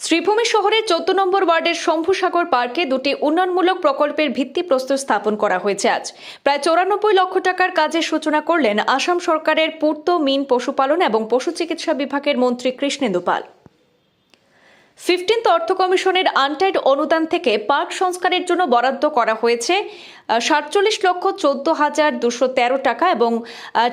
শ্রীভূমি শহরের 14 নম্বর ওয়ার্ডের শম্ভুসাগর পার্কে দুটি উন্নয়নমূলক প্রকল্পের ভিত্তিপ্রস্তর স্থাপন করা হয়েছে আজ। প্রায় 94 লক্ষ টাকার কাজের সূচনা করলেন আসাম সরকারের পূর্ত, মিন, পশুপালন এবং পশু চিকিৎসা বিভাগের মন্ত্রী কৃষ্ণেন্দু পাল। 15th অর্থ কমিশনের আনটাইড অনুদান থেকে পার্ক সংস্কারের জন্য বরাদ্দ করা হয়েছে 47,14,213 টাকা এবং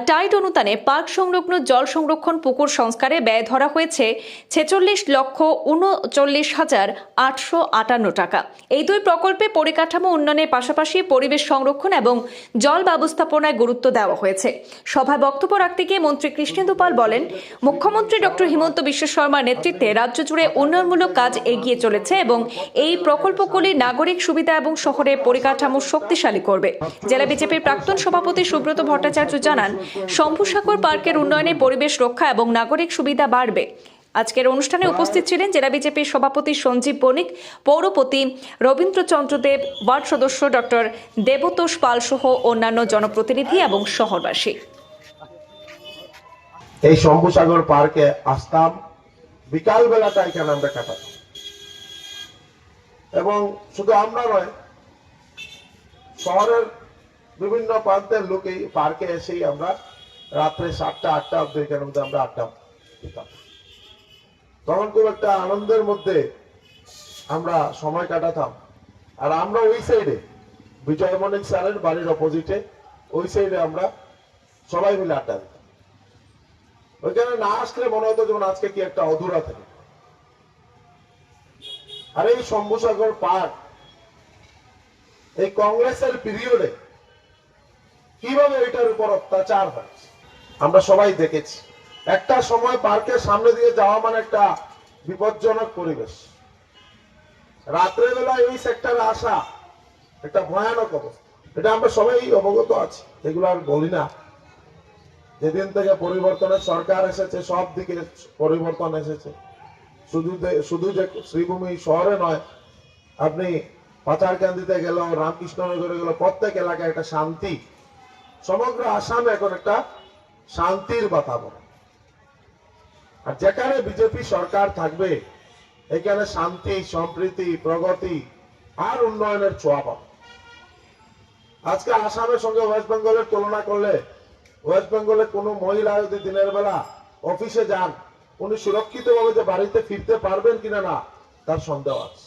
টাইড অনুদানে পার্ক সংলগ্ন জল সংরক্ষণ পুকুর সংস্কারে ব্যয় ধরা হয়েছে 46,39,858 টাকা। এই দুই প্রকল্পে পরিকাঠামো উন্নয়নের পাশাপাশি পরিবেশ সংরক্ষণ এবং জল ব্যবস্থাপনায় গুরুত্ব দেওয়া হয়েছে। সভায় বক্তব্য রাখতে গিয়ে মন্ত্রী কৃষ্ণেন্দু পাল বলেন, মুখ্যমন্ত্রী ডক্টর হিমন্ত বিশ্ব শর্মার নেতৃত্বে রাজ্য জুড়ে উন্নয়নমূলক কাজ এগিয়ে চলেছে এবং এই প্রকল্পগুলি নাগরিক সুবিধা এবং শহরের পরিকাঠামো শক্তিশালী করবে। জেলা বিজেপির প্রাক্তন সভাপতি সুব্রত ভট্টাচার্য জানান, শম্ভুসাগর পার্কের উন্নয়নে পরিবেশ রক্ষা এবং নাগরিক সুবিধা বাড়বে। আজকের অনুষ্ঠানে উপস্থিত ছিলেন জেলা বিজেপির সভাপতি সঞ্জীব বণিক, পৌরপতি রবীন্দ্রচন্দ্র দেব, ওয়ার্ড সদস্য ডক্টর দেবতোষ পাল সহ অন্যান্য জনপ্রতিনিধি এবং শহরবাসী। এই শম্ভুসাগর পার্কে আসতাম, বিকাল বেলাটা এখানে আমরা কাটাতাম এবং শুধু আমরা নয়, শহরের বিভিন্ন প্রান্তের লোক এই পার্কে এসেই আমরা রাত্রে 7টা-8টা অব্দি এখানে আমরা আড্ডা দিতাম। তখন খুব একটা আনন্দের মধ্যে আমরা সময় কাটাতাম। আর আমরা ওই সাইডে বিজয় মনিক স্যারের বাড়ির অপোজিটে ওই সাইডে আমরা সবাই মিলে আড্ডা দিতাম। ওইখানে না আসলে মনে হতো যেমন আজকে কি একটা অধুরা থাকে। আর এই শম্ভুসাগর পার্ক এই কংগ্রেসের পিরিয়ডে কিভাবে এটার উপর অত্যাচার হয়েছে আমরা সবাই দেখেছি। একটা সময় পার্কের সামনে দিয়ে যাওয়া মানে একটা বিপজ্জনক পরিবেশ। রাত্রে বেলা এই সেক্টরে আসা একটা ভয়ানক অবস্থা, এটা আমরা সবাই অবগত আছি, এগুলো আর বলি না। যেদিন থেকে পরিবর্তনের সরকার এসেছে সব দিকে পরিবর্তন এসেছে। শুধু যে শ্রীভূমি শহরে নয়, আপনি পাচারকান্দিতে গেল, রামকৃষ্ণনগরে গেল, প্রত্যেক এলাকায় একটা শান্তি, সমগ্র আসামে এখন একটা শান্তির বাতাবরণ। আর যেখানে বিজেপি সরকার থাকবে এখানে শান্তি, সম্প্রীতি, প্রগতি আর উন্নয়নের ছোঁয়া পাবে। আজকে আসামের সঙ্গে ওয়েস্ট বেঙ্গলের তুলনা করলে ওয়েস্ট বেঙ্গলে কোনো মহিলা যদি দিনের বেলা অফিসে যান, উনি সুরক্ষিতভাবে যে বাড়িতে ফিরতে পারবেন কিনা না তার সন্দেহ আছে।